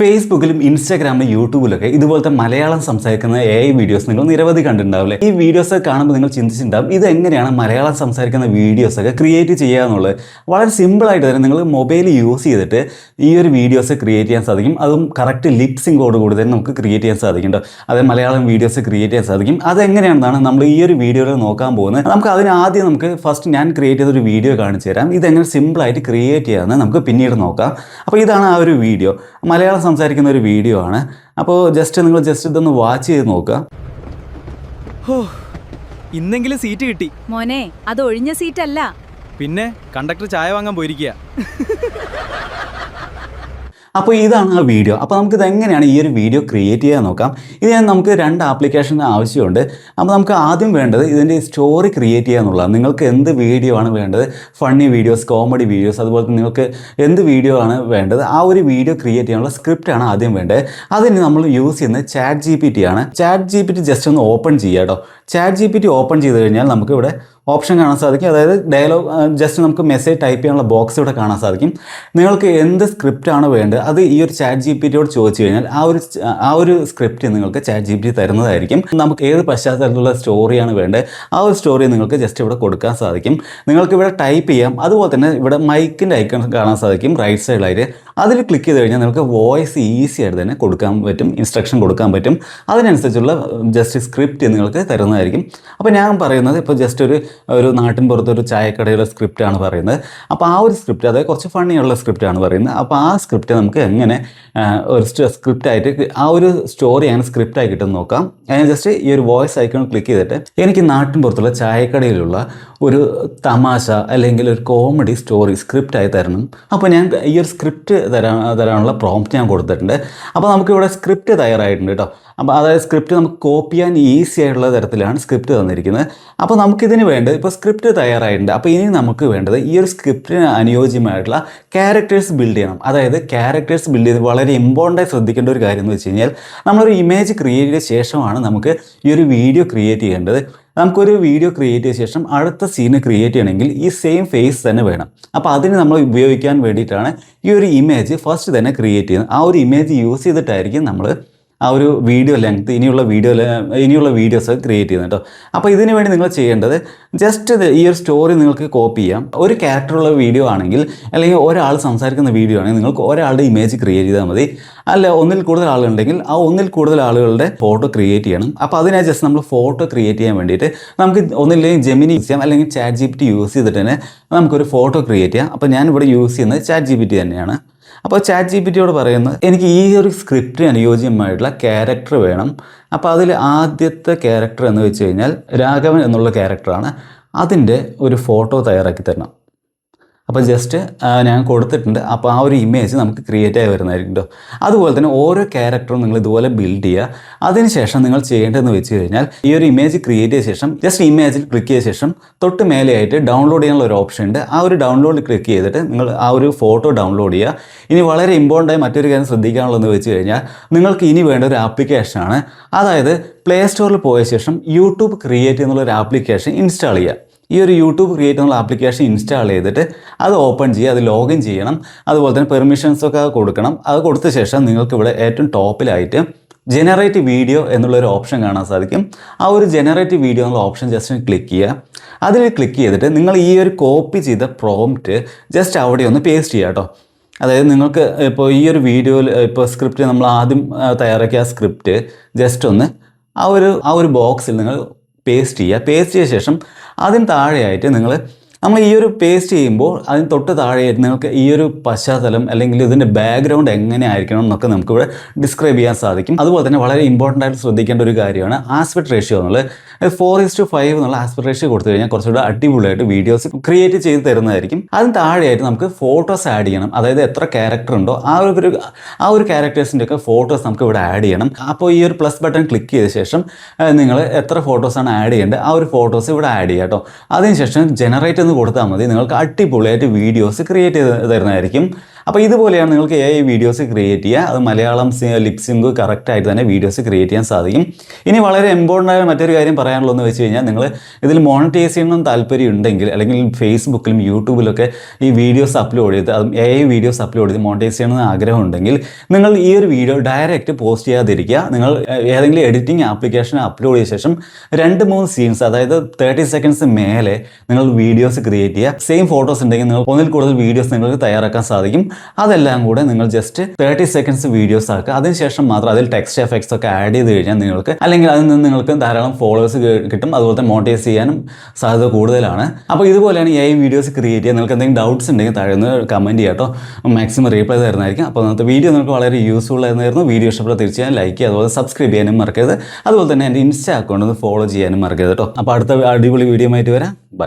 ഫേസ്ബുക്കിലും ഇൻസ്റ്റാഗ്രാമിലും യൂട്യൂബിലൊക്കെ ഇതുപോലത്തെ മലയാളം സംസാരിക്കുന്ന AI വീഡിയോസ് നിങ്ങൾ നിരവധി കണ്ടിട്ടുണ്ടാവില്ലേ. ഈ വീഡിയോസ് കാണുമ്പോൾ നിങ്ങൾ ചിന്തിച്ചിട്ടുണ്ടാവും ഇത് എങ്ങനെയാണ് മലയാളം സംസാരിക്കുന്ന വീഡിയോസൊക്കെ ക്രിയേറ്റ് ചെയ്യുക എന്നുള്ളത്. വളരെ സിമ്പിളായിട്ട് തന്നെ നിങ്ങൾ മൊബൈൽ യൂസ് ചെയ്തിട്ട് ഈ ഒരു വീഡിയോസ് ക്രിയേറ്റ് ചെയ്യാൻ സാധിക്കും. അതും കറക്റ്റ് ലിപ്സിങ്കോട് കൂടി തന്നെ നമുക്ക് ക്രിയേറ്റ് ചെയ്യാൻ സാധിക്കുന്നുണ്ട്. അതായത് മലയാളം വീഡിയോസ് ക്രിയേറ്റ് ചെയ്യാൻ സാധിക്കും. അതെങ്ങനെയാണെന്നാണ് നമ്മൾ ഈ ഒരു വീഡിയോയിൽ നോക്കാൻ പോകുന്നത്. നമുക്ക് അതിന് ഫസ്റ്റ് ഞാൻ ക്രിയേറ്റ് ചെയ്തൊരു വീഡിയോ കാണിച്ചു തരാം. ഇതെങ്ങനെ സിമ്പിളായിട്ട് ക്രിയേറ്റ് ചെയ്യാമെന്ന് നമുക്ക് പിന്നീട് നോക്കാം. അപ്പോൾ ഇതാണ് ആ ഒരു വീഡിയോ. മലയാളം സംസാരിക്കുന്ന ഒരു വീഡിയോ ആണ്. അപ്പോൾ നിങ്ങൾ ഇതൊന്ന് വാച്ച് ചെയ്ത് നോക്കുക. ഇന്നെങ്കിലും സീറ്റ് കിട്ടി മോനെ. അത് ഒഴിഞ്ഞ സീറ്റ് അല്ല, പിന്നെ കണ്ടക്ടർ ചായ വാങ്ങാൻ പോയിരിക്കുക. അപ്പോൾ ഇതാണ് ആ വീഡിയോ. അപ്പോൾ നമുക്കിത് എങ്ങനെയാണ് ഈ ഒരു വീഡിയോ ക്രിയേറ്റ് ചെയ്യാൻ നോക്കാം. നമുക്ക് 2 ആപ്ലിക്കേഷൻ ആവശ്യമുണ്ട്. അപ്പോൾ നമുക്ക് ആദ്യം വേണ്ടത് ഇതിൻ്റെ സ്റ്റോറി ക്രിയേറ്റ് ചെയ്യുക എന്നുള്ളതാണ്. നിങ്ങൾക്ക് എന്ത് വീഡിയോ ആണ് വേണ്ടത്, ഫണ്ണി വീഡിയോസ്, കോമഡി വീഡിയോസ്, അതുപോലെ തന്നെ നിങ്ങൾക്ക് എന്ത് വീഡിയോ ആണ് വേണ്ടത്, ആ ഒരു വീഡിയോ ക്രിയേറ്റ് ചെയ്യാനുള്ള സ്ക്രിപ്റ്റാണ് ആദ്യം വേണ്ടത്. അതിന് നമ്മൾ യൂസ് ചെയ്യുന്നത് ChatGPT ആണ്. ChatGPT ജസ്റ്റ് ഒന്ന് ഓപ്പൺ ചെയ്യുക കേട്ടോ. ChatGPT ഓപ്പൺ ചെയ്ത് കഴിഞ്ഞാൽ നമുക്ക് ഇവിടെ ഓപ്ഷൻ കാണാൻ സാധിക്കും. അതായത് ഡയലോഗ്, ജസ്റ്റ് നമുക്ക് മെസ്സേജ് ടൈപ്പ് ചെയ്യാനുള്ള ബോക്സ് ഇവിടെ കാണാൻ സാധിക്കും. നിങ്ങൾക്ക് എന്ത് സ്ക്രിപ്റ്റാണ് വേണ്ടത് അത് ഈ ഒരു ChatGPTയോട് ചോദിച്ചു കഴിഞ്ഞാൽ ആ ഒരു സ്ക്രിപ്റ്റ് നിങ്ങൾക്ക് ChatGPT തരുന്നതായിരിക്കും. നമുക്ക് ഏത് പശ്ചാത്തലത്തിലുള്ള സ്റ്റോറിയാണ് വേണ്ടത് ആ ഒരു സ്റ്റോറി നിങ്ങൾക്ക് ജസ്റ്റ് ഇവിടെ കൊടുക്കാൻ സാധിക്കും. നിങ്ങൾക്ക് ഇവിടെ ടൈപ്പ് ചെയ്യാം. അതുപോലെ തന്നെ ഇവിടെ മൈക്കിൻ്റെ ഐക്കൺ കാണാൻ സാധിക്കും റൈറ്റ് സൈഡിലായിട്ട്. അതിൽ ക്ലിക്ക് ചെയ്ത് കഴിഞ്ഞാൽ നിങ്ങൾക്ക് വോയിസ് ഈസി ആയിട്ട് തന്നെ കൊടുക്കാൻ പറ്റും, ഇൻസ്ട്രക്ഷൻ കൊടുക്കാൻ പറ്റും. അതിനനുസരിച്ചുള്ള ജസ്റ്റ് സ്ക്രിപ്റ്റ് നിങ്ങൾക്ക് തരുന്നതായിരിക്കും. അപ്പോൾ ഞാൻ പറയുന്നത് ഇപ്പോൾ ജസ്റ്റ് ഒരു നാട്ടിൻ പുറത്തൊരു ചായക്കടയുടെ സ്ക്രിപ്റ്റാണ് പറയുന്നത്. അപ്പോൾ ആ ഒരു സ്ക്രിപ്റ്റ്, അതായത് കുറച്ച് ഫണ്ണിയുള്ള സ്ക്രിപ്റ്റാണ് പറയുന്നത്. അപ്പോൾ ആ സ്ക്രിപ്റ്റ് നമുക്ക് എങ്ങനെ ഒരു സ്ക്രിപ്റ്റായിട്ട് ആ ഒരു സ്റ്റോറി അങ്ങനെ സ്ക്രിപ്റ്റായി കിട്ടും നോക്കാം. ഞാൻ ജസ്റ്റ് ഈ ഒരു വോയിസ് ഐക്കൺ ക്ലിക്ക് ചെയ്തിട്ട് എനിക്ക് നാട്ടിൻ പുറത്തുള്ള ചായക്കടയിലുള്ള ഒരു തമാശ അല്ലെങ്കിൽ ഒരു കോമഡി സ്റ്റോറി സ്ക്രിപ്റ്റായി തരണം. അപ്പോൾ ഞാൻ ഈ ഒരു സ്ക്രിപ്റ്റ് തരാനുള്ള പ്രോംപ്റ്റ് ഞാൻ കൊടുത്തിട്ടുണ്ട്. അപ്പോൾ നമുക്കിവിടെ സ്ക്രിപ്റ്റ് തയ്യാറായിട്ടുണ്ട് കേട്ടോ. അപ്പോൾ അതായത് സ്ക്രിപ്റ്റ് നമുക്ക് കോപ്പി ചെയ്യാൻ ഈസി ആയിട്ടുള്ള തരത്തിലാണ് സ്ക്രിപ്റ്റ് തന്നിരിക്കുന്നത്. അപ്പോൾ നമുക്കിതിന് വേണ്ടത് ഇപ്പോൾ സ്ക്രിപ്റ്റ് തയ്യാറായിട്ടുണ്ട്. അപ്പോൾ ഇനി നമുക്ക് വേണ്ടത് ഈ ഒരു സ്ക്രിപ്റ്റിന് അനുയോജ്യമായിട്ടുള്ള ക്യാരക്ടേഴ്സ് ബിൽഡ് ചെയ്യണം. അതായത് ക്യാരക്ടേഴ്സ് ബിൽഡ് ചെയ്ത് വളരെ ഇമ്പോർട്ടൻ്റായി ശ്രദ്ധിക്കേണ്ട ഒരു കാര്യം എന്ന് വെച്ച് കഴിഞ്ഞാൽ നമ്മളൊരു ഇമേജ് ക്രിയേറ്റ് ചെയ്ത ശേഷമാണ് നമുക്ക് ഈ ഒരു വീഡിയോ ക്രിയേറ്റ് ചെയ്യേണ്ടത്. നമുക്കൊരു വീഡിയോ ക്രിയേറ്റ് ചെയ്ത ശേഷം അടുത്ത സീന് ക്രിയേറ്റ് ചെയ്യണമെങ്കിൽ ഈ സെയിം ഫേസ് തന്നെ വേണം. അപ്പോൾ അതിന് നമ്മൾ ഉപയോഗിക്കാൻ വേണ്ടിയിട്ടാണ് ഈ ഒരു ഇമേജ് ഫസ്റ്റ് തന്നെ ക്രിയേറ്റ് ചെയ്യുന്നത്. ആ ഒരു ഇമേജ് യൂസ് ചെയ്തിട്ടായിരിക്കും നമ്മൾ ആ ഒരു വീഡിയോ ലെങ്ത് ഇനിയുള്ള വീഡിയോസ് ക്രിയേറ്റ് ചെയ്യുന്നത് കേട്ടോ. അപ്പോൾ ഇതിനു വേണ്ടി നിങ്ങൾ ചെയ്യേണ്ടത് ജസ്റ്റ് ഈ ഒരു സ്റ്റോറി നിങ്ങൾക്ക് കോപ്പി ചെയ്യാം. ഒരു ക്യാരക്ടറുള്ള വീഡിയോ ആണെങ്കിൽ അല്ലെങ്കിൽ ഒരാൾ സംസാരിക്കുന്ന വീഡിയോ ആണെങ്കിൽ നിങ്ങൾക്ക് ഒരാളുടെ ഇമേജ് ക്രിയേറ്റ് ചെയ്താൽ മതി. അല്ല ഒന്നിൽ കൂടുതൽ ആളുണ്ടെങ്കിൽ ആ ഒന്നിൽ കൂടുതൽ ആളുകളുടെ ഫോട്ടോ ക്രിയേറ്റ് ചെയ്യണം. അപ്പോൾ അതിനായി ജസ്റ്റ് നമ്മൾ ഫോട്ടോ ക്രിയേറ്റ് ചെയ്യാൻ വേണ്ടിയിട്ട് നമുക്ക് ഒന്നില്ലെങ്കിൽ ജെമിനി യൂസ് ചെയ്യാം, അല്ലെങ്കിൽ ChatGPT യൂസ് ചെയ്തിട്ട് തന്നെ നമുക്കൊരു ഫോട്ടോ ക്രിയേറ്റ് ചെയ്യാം. അപ്പോൾ ഞാനിവിടെ യൂസ് ചെയ്യുന്നത് ChatGPT തന്നെയാണ്. അപ്പോൾ ChatGPTയോട് പറയുന്നത് എനിക്ക് ഈ ഒരു സ്ക്രിപ്റ്റിന് അനുയോജ്യമായിട്ടുള്ള ക്യാരക്ടർ വേണം. അപ്പോൾ അതിൽ ആദ്യത്തെ ക്യാരക്ടർ എന്ന് വെച്ച് കഴിഞ്ഞാൽ രാഘവൻ എന്നുള്ള ക്യാരക്ടറാണ്. അതിൻ്റെ ഒരു ഫോട്ടോ തയ്യാറാക്കി തരണം. അപ്പോൾ ജസ്റ്റ് ഞാൻ കൊടുത്തിട്ടുണ്ട്. അപ്പോൾ ആ ഒരു ഇമേജ് നമുക്ക് ക്രിയേറ്റ് ആയി വരുന്നതായിരിക്കും കേട്ടോ. അതുപോലെ തന്നെ ഓരോ ക്യാരക്ടറും നിങ്ങൾ ഇതുപോലെ ബിൽഡ് ചെയ്യുക. അതിനുശേഷം നിങ്ങൾ ചെയ്യേണ്ടതെന്ന് വെച്ച് കഴിഞ്ഞാൽ ഈ ഒരു ഇമേജ് ക്രിയേറ്റ് ചെയ്ത ശേഷം ജസ്റ്റ് ഇമേജിൽ ക്ലിക്ക് ചെയ്ത ശേഷം തൊട്ട് മേലെയായിട്ട് ഡൗൺലോഡ് ചെയ്യാനുള്ള ഒരു ഓപ്ഷൻ ഉണ്ട്. ആ ഒരു ഡൗൺലോഡ് ക്ലിക്ക് ചെയ്തിട്ട് നിങ്ങൾ ആ ഒരു ഫോട്ടോ ഡൗൺലോഡ് ചെയ്യുക. ഇനി വളരെ ഇമ്പോർട്ടൻ്റായി മറ്റൊരു കാര്യം ശ്രദ്ധിക്കാനുള്ളതെന്ന് വെച്ച് കഴിഞ്ഞാൽ നിങ്ങൾക്ക് ഇനി വേണ്ട ഒരു ആപ്ലിക്കേഷനാണ്. അതായത് പ്ലേ സ്റ്റോറിൽ പോയ ശേഷം യൂട്യൂബ് ക്രിയേറ്റ് എന്നുള്ളൊരു ആപ്ലിക്കേഷൻ ഇൻസ്റ്റാൾ ചെയ്യുക. ഈ ഒരു യൂട്യൂബ് ക്രിയേറ്റ് എന്നുള്ള ആപ്ലിക്കേഷൻ ഇൻസ്റ്റാൾ ചെയ്തിട്ട് അത് ഓപ്പൺ ചെയ്യുക, അത് ലോഗിൻ ചെയ്യണം. അതുപോലെ തന്നെ പെർമിഷൻസൊക്കെ കൊടുക്കണം. അത് കൊടുത്ത ശേഷം നിങ്ങൾക്ക് ഇവിടെ ഏറ്റവും ടോപ്പിലായിട്ട് ജനറേറ്റ് വീഡിയോ എന്നുള്ളൊരു ഓപ്ഷൻ കാണാൻ സാധിക്കും. ആ ഒരു ജനറേറ്റ് വീഡിയോ എന്നുള്ള ഓപ്ഷൻ ജസ്റ്റ് ക്ലിക്ക് ചെയ്യുക. അതിൽ ക്ലിക്ക് ചെയ്തിട്ട് നിങ്ങൾ ഈ ഒരു കോപ്പി ചെയ്ത പ്രോംപ്റ്റ് ജസ്റ്റ് അവിടെ ഒന്ന് പേസ്റ്റ് ചെയ്യുക കേട്ടോ. അതായത് നിങ്ങൾക്ക് ഇപ്പോൾ ഈ ഒരു വീഡിയോയിൽ ഇപ്പോൾ സ്ക്രിപ്റ്റ് നമ്മൾ ആദ്യം തയ്യാറാക്കിയ ആ സ്ക്രിപ്റ്റ് ജസ്റ്റ് ഒന്ന് ആ ഒരു ബോക്സിൽ നിങ്ങൾ പേസ്റ്റ് ചെയ്യുക. പേസ്റ്റ് ചെയ്ത ശേഷം അതിന് താഴെയായിട്ട് നമ്മൾ ഈ ഒരു പേസ്റ്റ് ചെയ്യുമ്പോൾ അതിന് തൊട്ട് താഴെയായിട്ട് നിങ്ങൾക്ക് ഈ ഒരു പശ്ചാത്തലം അല്ലെങ്കിൽ ഇതിൻ്റെ ബാക്ക്ഗ്രൗണ്ട് എങ്ങനെ ആയിരിക്കണം എന്നൊക്കെ നമുക്കിവിടെ ഡിസ്ക്രൈബ് ചെയ്യാൻ സാധിക്കും. അതുപോലെ തന്നെ വളരെ ഇമ്പോർട്ടൻ്റ് ആയിട്ട് ശ്രദ്ധിക്കേണ്ട ഒരു കാര്യമാണ് ആസ്പെക്ട് റേഷ്യോ എന്നുള്ളത്. 4:5 എന്നുള്ള ആസ്പെക്ട് റേഷ്യോ കൊടുത്തു കഴിഞ്ഞാൽ കുറച്ചുകൂടെ അടിപൊളിയായിട്ട് വീഡിയോസ് ക്രിയേറ്റ് ചെയ്ത് തരുന്നതായിരിക്കും. അതിന് താഴെയായിട്ട് നമുക്ക് ഫോട്ടോസ് ആഡ് ചെയ്യണം. അതായത് എത്ര ക്യാരക്ടർ ഉണ്ടോ ആ ഒരു ക്യാരക്ടേഴ്സിൻ്റെ ഒക്കെ ഫോട്ടോസ് നമുക്ക് ഇവിടെ ആഡ് ചെയ്യണം. അപ്പോൾ ഈ ഒരു പ്ലസ് ബട്ടൺ ക്ലിക്ക് ചെയ്ത ശേഷം നിങ്ങൾ എത്ര ഫോട്ടോസാണ് ആഡ് ചെയ്യേണ്ടത് ആ ഒരു ഫോട്ടോസ് ഇവിടെ ആഡ് ചെയ്യുക കേട്ടോ. അതിനുശേഷം ജനറേറ്റ് എന്ന് കൊടുത്താൽ മതി. നിങ്ങൾക്ക് അടിപൊളിയായിട്ട് വീഡിയോസ് ക്രിയേറ്റ് ചെയ്ത് തരുന്നതായിരിക്കും. അപ്പോൾ ഇതുപോലെയാണ് നിങ്ങൾക്ക് AI വീഡിയോസ് ക്രിയേറ്റ് ചെയ്യുക. അത് മലയാളം ലിപ്സിങ്ക് കറക്റ്റായിട്ട് തന്നെ വീഡിയോസ് ക്രിയേറ്റ് ചെയ്യാൻ സാധിക്കും. ഇനി വളരെ ഇമ്പോർട്ടൻ്റ് ആയ മറ്റൊരു കാര്യം പറയാനുള്ളതെന്ന് വെച്ച് കഴിഞ്ഞാൽ നിങ്ങൾ ഇതിൽ മോണിറ്റൈസ് ചെയ്യണം താല്പര്യം ഉണ്ടെങ്കിൽ അല്ലെങ്കിൽ ഫേസ്ബുക്കിലും യൂട്യൂബിലൊക്കെ ഈ വീഡിയോസ് അപ്ലോഡ് ചെയ്ത് അതും AI വീഡിയോസ് അപ്ലോഡ് ചെയ്ത് മോണിറ്റൈസ് ചെയ്യണമെന്ന് ആഗ്രഹം ഉണ്ടെങ്കിൽ നിങ്ങൾ ഈ ഒരു വീഡിയോ ഡയറക്റ്റ് പോസ്റ്റ് ചെയ്യാതിരിക്കുക. നിങ്ങൾ ഏതെങ്കിലും എഡിറ്റിംഗ് ആപ്ലിക്കേഷൻ അപ്ലോഡ് ചെയ്ത ശേഷം 2-3 സീൻസ്, അതായത് 30 സെക്കൻഡ്സ് മേലെ നിങ്ങൾ വീഡിയോസ് ക്രിയേറ്റ് ചെയ്യുക. സെയിം ഫോട്ടോസ് ഉണ്ടെങ്കിൽ നിങ്ങൾ ഒന്നിൽ കൂടുതൽ വീഡിയോസ് നിങ്ങൾക്ക് തയ്യാറാക്കാൻ സാധിക്കും. അതെല്ലാം കൂടെ നിങ്ങൾ ജസ്റ്റ് 30 സെക്കൻഡ്സ് വീഡിയോസ് ആക്കുക. അതിനുശേഷം മാത്രം അതിൽ ടെക്സ്റ്റ് എഫക്ട്സ് ഒക്കെ ആഡ് ചെയ്ത് കഴിഞ്ഞാൽ നിങ്ങൾക്ക്, അല്ലെങ്കിൽ അതിൽ നിന്ന് നിങ്ങൾക്ക് ധാരാളം ഫോളോവേഴ്സ് കിട്ടും. അതുപോലെ തന്നെ മോണിറ്റൈസ് ചെയ്യാനും സാധ്യത കൂടുതലാണ്. അപ്പോൾ ഇതുപോലെയാണ് AI വീഡിയോസ് ക്രിയേറ്റ് ചെയ്യുക. നിങ്ങൾക്ക് എന്തെങ്കിലും ഡൗട്ട്സ് ഉണ്ടെങ്കിൽ താഴെ നിന്ന് കമൻറ്റ് ചെയ്യാം കേട്ടോ. മാക്സിമം റീപ്ലൈ തരുന്നതായിരിക്കും. അപ്പോൾ ഇന്നത്തെ വീഡിയോ നിങ്ങൾക്ക് വളരെ യൂസ്ഫുൾ ആയിരുന്നു. വീഡിയോ ഇഷ്ടപ്പെട്ടാൽ തീർച്ചയായും ലൈക്ക് ചെയ്യുക, അതുപോലെ സബ്സ്ക്രൈബ് ചെയ്യാനും മറക്കരുത്. അതുപോലെ തന്നെ എൻ്റെ ഇൻസ്റ്റാ അക്കൗണ്ട് ഒന്ന് ഫോളോ ചെയ്യാനും മറക്കരുത് കേട്ടോ. അപ്പോൾ അടുത്ത അടിപൊളി വീഡിയോ ആയിട്ട് വരാം. ബൈ.